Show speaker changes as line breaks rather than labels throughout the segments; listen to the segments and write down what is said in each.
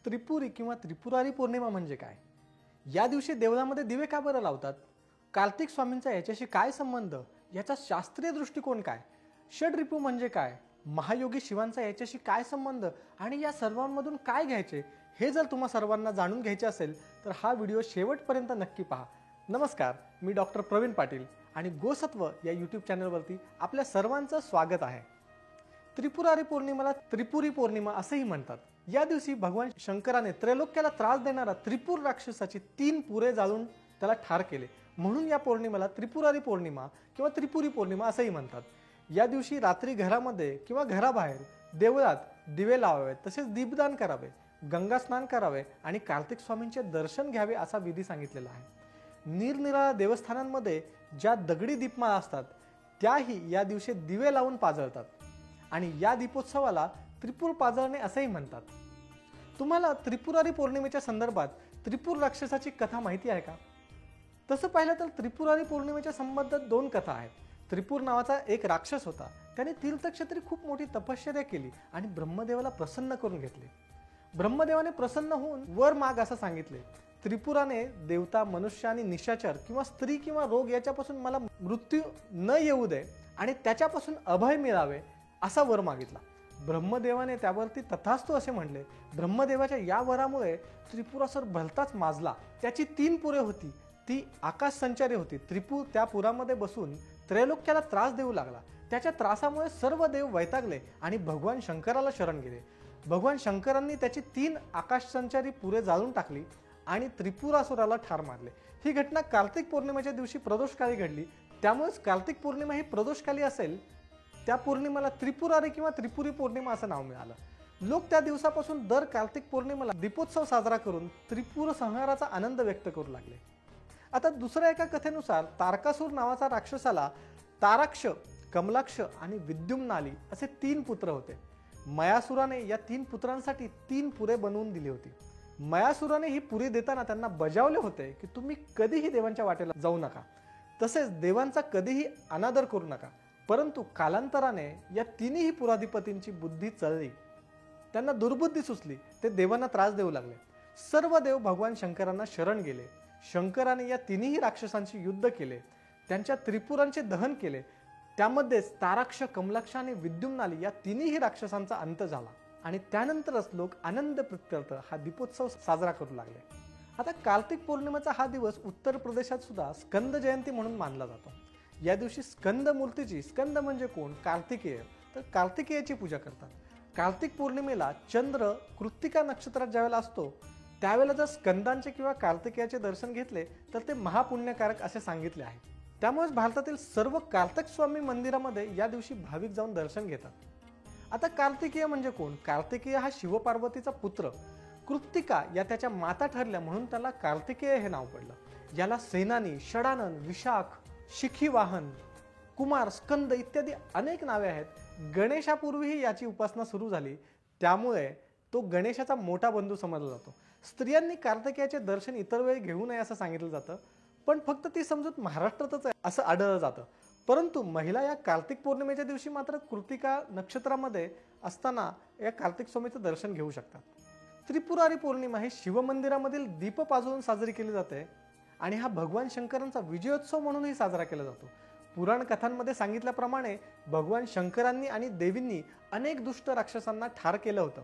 त्रिपुरी किंवा त्रिपुरारी पौर्णिमा म्हणजे काय? या दिवशी देवळामध्ये दिवे का बरं लावतात? कार्तिक स्वामींचा याच्याशी काय संबंध? याचा शास्त्रीय दृष्टिकोन काय? षडरिपू म्हणजे काय? महायोगी शिवांचा याच्याशी काय संबंध आणि या सर्वांमधून काय घ्यायचे? हे जर तुम्हा सर्वांना जाणून घ्यायचे असेल तर हा व्हिडिओ शेवटपर्यंत नक्की पहा. नमस्कार, मी डॉक्टर प्रवीण पाटील आणि गोसत्व या यूट्यूब चॅनलवरती आपल्या सर्वांचं स्वागत आहे. त्रिपुरारी पौर्णिमेला त्रिपुरी पौर्णिमा असेही म्हणतात. या दिवशी भगवान शंकराने त्रैलोक्याला त्रास देणारा त्रिपुर राक्षसाची 3 पुरे जाळून त्याला ठार केले. म्हणून या पौर्णिमेला त्रिपुरारी पौर्णिमा किंवा त्रिपुरी पौर्णिमा असेही म्हणतात. या दिवशी रात्री घरामध्ये किंवा घराबाहेर देवळात दिवे लावावे, तसेच दीपदान करावे, गंगा स्नान करावे आणि कार्तिक स्वामींचे दर्शन घ्यावे असा विधी सांगितलेला आहे. निरनिराळ्या देवस्थानांमध्ये ज्या दगडी दीपमाळा असतात त्याही या दिवशी दिवे लावून पाजळतात आणि या दीपोत्सवाला त्रिपुर पाजळणे असेही म्हणतात. तुम्हाला त्रिपुरारी पौर्णिमेच्या संदर्भात त्रिपुर राक्षसाची कथा माहिती आहे का? तसं पाहिलं तर त्रिपुरारी पौर्णिमेच्या संबंधात 2 कथा आहेत. त्रिपुर नावाचा एक राक्षस होता. त्याने तीर्थक्षेत्री खूप मोठी तपश्चर्या केली आणि ब्रह्मदेवाला प्रसन्न करून घेतले. ब्रह्मदेवाने प्रसन्न होऊन वर माग असं सांगितले. त्रिपुराने देवता, मनुष्य आणि निशाचर किंवा स्त्री किंवा रोग याच्यापासून मला मृत्यू न येऊ दे आणि त्याच्यापासून अभय मिळावे असा वर मागितला. ब्रह्मदेवाने त्यावरती तथास्तु असे म्हणले. ब्रह्मदेवाच्या या वरामुळे त्रिपुरासुर भलताच माजला. त्याची 3 पुरे होती, ती आकाश संचारी होती. त्रिपुर त्या पुरामध्ये बसून त्रैलोक्याला त्रास देऊ लागला. त्याच्या त्रासामुळे सर्व देव वैतागले आणि भगवान शंकराला शरण गेले. भगवान शंकरांनी त्याची 3 आकाश संचारी पुरे जाळून टाकली आणि त्रिपुरासुराला ठार मारले. ही घटना कार्तिक पौर्णिमेच्या दिवशी प्रदोषकाली घडली. त्यामुळेच कार्तिक पौर्णिमा ही प्रदोषकाली असेल, त्या पौर्णिमेला त्रिपुरारी किंवा त्रिपुरी पौर्णिमा असं नाव मिळालं. लोक त्या दिवसापासून दर कार्तिक पौर्णिमेला दीपोत्सव साजरा करून त्रिपुर संहाराचा आनंद व्यक्त करू लागले. आता दुसऱ्या एका कथेनुसार तारकासूर नावाचा राक्षसाला ताराक्ष, कमलाक्ष आणि विद्युम्नाली असे 3 पुत्र होते. मयासुराने या 3 पुत्रांसाठी 3 पुरे बनवून दिली होती. मयासुराने ही पुरी देताना त्यांना बजावले होते की तुम्ही कधीही देवांच्या वाटेला जाऊ नका, तसेच देवांचा कधीही अनादर करू नका. परंतु कालांतराने या 3ही पुराधिपतींची बुद्धी चळली. त्यांना दुर्बुद्धी सुचली. ते देवांना त्रास देऊ लागले. सर्व देव भगवान शंकरांना शरण गेले. शंकराने या 3ही राक्षसांशी युद्ध केले. त्यांच्या त्रिपुरांचे दहन केले. त्यामध्येच ताराक्ष, कमलाक्ष आणि विद्युम्नाली या 3ही राक्षसांचा अंत झाला आणि त्यानंतरच लोक आनंद प्रीत्यर्थ हा दीपोत्सव साजरा करू लागले. आता कार्तिक पौर्णिमेचा हा दिवस उत्तर प्रदेशात सुद्धा स्कंद जयंती म्हणून मानला जातो. या दिवशी स्कंद मूर्तीची, स्कंद म्हणजे कोण? कार्तिकेय. तर कार्तिकेयाची पूजा करतात. कार्तिक पौर्णिमेला चंद्र कृत्तिका नक्षत्रात ज्यावेळेला असतो त्यावेळेला जर स्कंदांचे किंवा कार्तिकेयाचे दर्शन घेतले तर ते महापुण्यकारक असे सांगितले आहे. त्यामुळेच भारतातील सर्व कार्तिक स्वामी मंदिरामध्ये या दिवशी भाविक जाऊन दर्शन घेतात. आता कार्तिकेय म्हणजे कोण? कार्तिकेय हा शिवपार्वतीचा पुत्र. कृत्तिका या त्याच्या माता ठरल्या म्हणून त्याला कार्तिकेय हे नाव पडलं. याला सेनानी, षडानन, विशाख, शिखीवाहन, कुमार, स्कंद इत्यादी अनेक नावे आहेत. गणेशापूर्वीही याची उपासना सुरू झाली, त्यामुळे तो गणेशाचा मोठा बंधू समजला जातो. स्त्रियांनी कार्तिकेयाचे दर्शन इतर वेळी घेऊ नये असं सांगितलं जातं, पण फक्त ती समजूत महाराष्ट्रातच आहे असं आढळलं जातं. परंतु महिला या कार्तिक पौर्णिमेच्या दिवशी मात्र कृत्तिका नक्षत्रामध्ये असताना या कार्तिक स्वामीचं दर्शन घेऊ शकतात. त्रिपुरारी पौर्णिमा ही शिवमंदिरामधील दीप पाजवून साजरी केली जाते आणि हा भगवान शंकरांचा विजयोत्सव म्हणूनही साजरा केला जातो. पुराण कथांमध्ये सांगितल्याप्रमाणे भगवान शंकरांनी आणि देवींनी अनेक दुष्ट राक्षसांना ठार केलं होतं.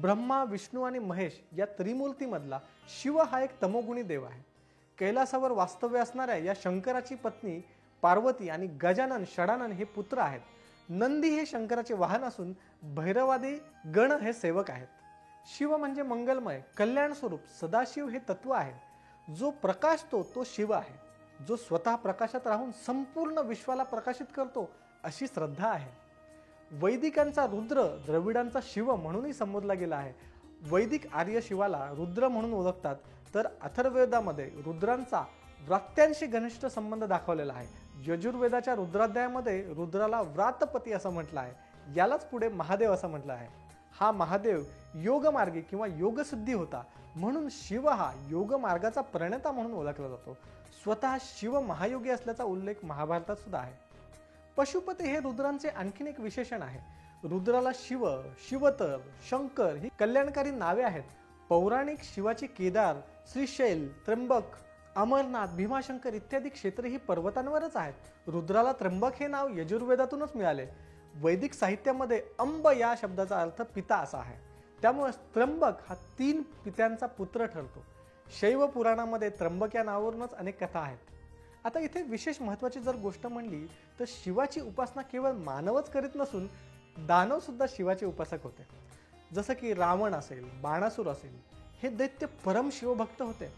ब्रह्मा, विष्णू आणि महेश या त्रिमूर्तीमधला शिव हा एक तमोगुणी देव आहे. कैलासावर वास्तव्य असणाऱ्या या शंकराची पत्नी पार्वती आणि गजानन, षडानन हे पुत्र आहेत. नंदी हे शंकराचे वाहन असून भैरवादी गण हे सेवक आहेत. शिव म्हणजे मंगलमय, कल्याण स्वरूप, सदाशिव हे तत्व आहे. जो प्रकाशतो तो शिव आहे. जो स्वतः प्रकाशात राहून संपूर्ण विश्वाला प्रकाशित करतो अशी श्रद्धा आहे. वैदिकांचा रुद्र द्रविडांचा शिव म्हणूनही संबोधला गेला आहे. वैदिक आर्य शिवाला रुद्र म्हणून ओळखतात, तर अथर्ववेदामध्ये रुद्रांचा व्रात्यांशी घनिष्ठ संबंध दाखवलेला आहे. यजुर्वेदाच्या रुद्राध्यायामध्ये रुद्राला व्रातपती असं म्हटलं आहे. यालाच पुढे महादेव असं म्हटलं आहे. हा महादेव योगमार्गी किंवा योगसिद्धी होता, म्हणून शिव हा योगमार्गाचा प्रणेता म्हणून ओळखला जातो. स्वतः शिव महायोगी असल्याचा उल्लेख महाभारतात सुद्धा आहे. पशुपती हे रुद्रांचे आणखीन एक विशेषण आहे. रुद्राला शिव, शिवतर, शंकर ही कल्याणकारी नावे आहेत. पौराणिक शिवाचे केदार, श्रीशैल, त्र्यंबक, अमरनाथ, भीमाशंकर इत्यादी क्षेत्र ही पर्वतांवरच आहेत. रुद्राला त्र्यंबक हे नाव यजुर्वेदातूनच मिळाले. वैदिक साहित्यामध्ये अंब या शब्दाचा अर्थ पिता असा आहे. त्यामुळे त्र्यंबक हा 3 पित्यांचा पुत्र ठरतो. शैव पुराणामध्ये त्र्यंबक या नावावरूनच अनेक कथा आहेत. आता इथे विशेष महत्त्वाची जर गोष्ट म्हणली तर शिवाची उपासना केवळ मानवच करीत नसून दानव सुद्धा शिवाचे उपासक होते. जसं की रावण असेल, बाणासूर असेल, हे दैत्य परम शिवभक्त होते.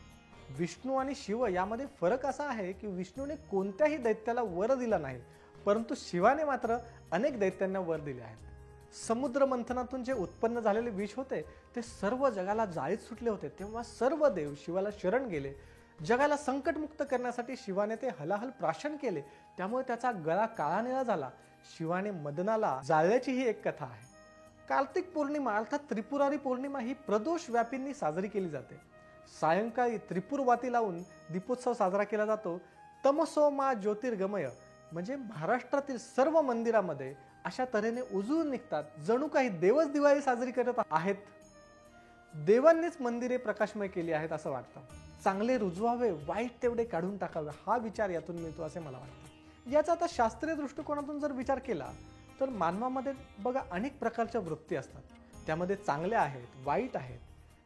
विष्णू आणि शिव यामध्ये फरक असा आहे की विष्णूने कोणत्याही दैत्याला वर दिला नाही, परंतु शिवाने मात्र अनेक दैत्यांना वर दिले आहेत. समुद्र मंथनातून जे उत्पन्न झालेले विष होते ते सर्व जगाला जाळीत सुटले होते. तेव्हा सर्व देव शिवाला शरण गेले. जगाला संकटमुक्त करण्यासाठी शिवाने ते हलाहल प्राशन केले. त्यामुळे त्याचा गळा काळा निळा झाला. शिवाने मदनाला जाळल्याची ही एक कथा आहे. कार्तिक पौर्णिमा अर्थात त्रिपुरारी पौर्णिमा ही प्रदोष व्यापींनी साजरी केली जाते. सायंकाळी त्रिपुर वाती लावून दीपोत्सव साजरा केला जातो. तमसो मा ज्योतिर्गमय म्हणजे महाराष्ट्रातील सर्व मंदिरामध्ये अशा तऱ्हेने उजळून निघतात, जणू काही देवच दिवाळी साजरी करत आहेत. देवांनीच मंदिरे प्रकाशमय केली आहेत असं वाटतं. चांगले रुजवावे, वाईट तेवढे काढून टाकावे, हा विचार यातून मिळतो असे मला वाटतं. याचा आता शास्त्रीय दृष्टिकोनातून जर विचार केला तर मानवामध्ये बघा अनेक प्रकारच्या वृत्ती असतात. त्यामध्ये चांगल्या आहेत, वाईट आहेत.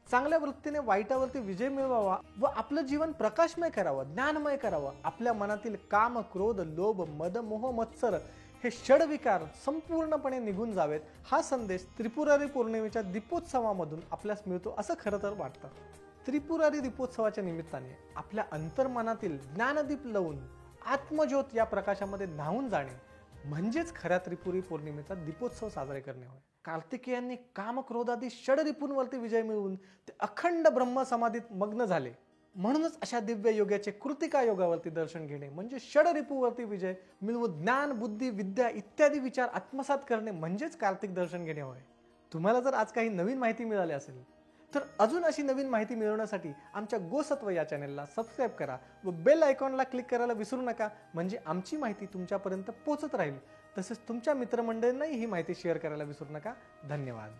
चांगल्या वृत्तीने वाईटावरती विजय मिळवावा व आपलं जीवन प्रकाशमय करावं, ज्ञानमय करावं. आपल्या मनातील काम, क्रोध, लोभ, मद, मोह, मत्सर हे षडविकार संपूर्णपणे निघून जावेत, हा संदेश त्रिपुरारी पौर्णिमेच्या दीपोत्सवामधून आपल्यास मिळतो असं खरं तर वाटतं. त्रिपुरारी दीपोत्सवाच्या निमित्ताने आपल्या अंतर्मनातील ज्ञानदीप लावून आत्मज्योत या प्रकाशामध्ये न्हावून जाणे म्हणजेच खऱ्या त्रिपुरी पौर्णिमेचा दीपोत्सव साजरे करणे होय. कार्तिकेयांनी काम, क्रोधादी षडरिपूंवरती विजय मिळवून ते अखंड ब्रह्मसमाधीत मग्न झाले. म्हणूनच अशा दिव्य योगाचे कृतिका योगावरती दर्शन घेणे म्हणजे षडरिपूवरती विजय मिळवून ज्ञान, बुद्धी, विद्या इत्यादी विचार आत्मसात करणे म्हणजेच कार्तिक दर्शन घेणे होय. तुम्हाला जर आज काही नवीन माहिती मिळाली असेल तर अजून अशी नवीन माहिती मिळवण्यासाठी आमच्या गोसत्व या चॅनलला सबस्क्राईब करा व बेल आयकॉनला क्लिक करायला विसरू नका. म्हणजे आमची माहिती तुमच्यापर्यंत पोहोचत राहील. तसेच तुमच्या मित्रमंडळींनाही ही माहिती शेअर करायला विसरू नका. धन्यवाद.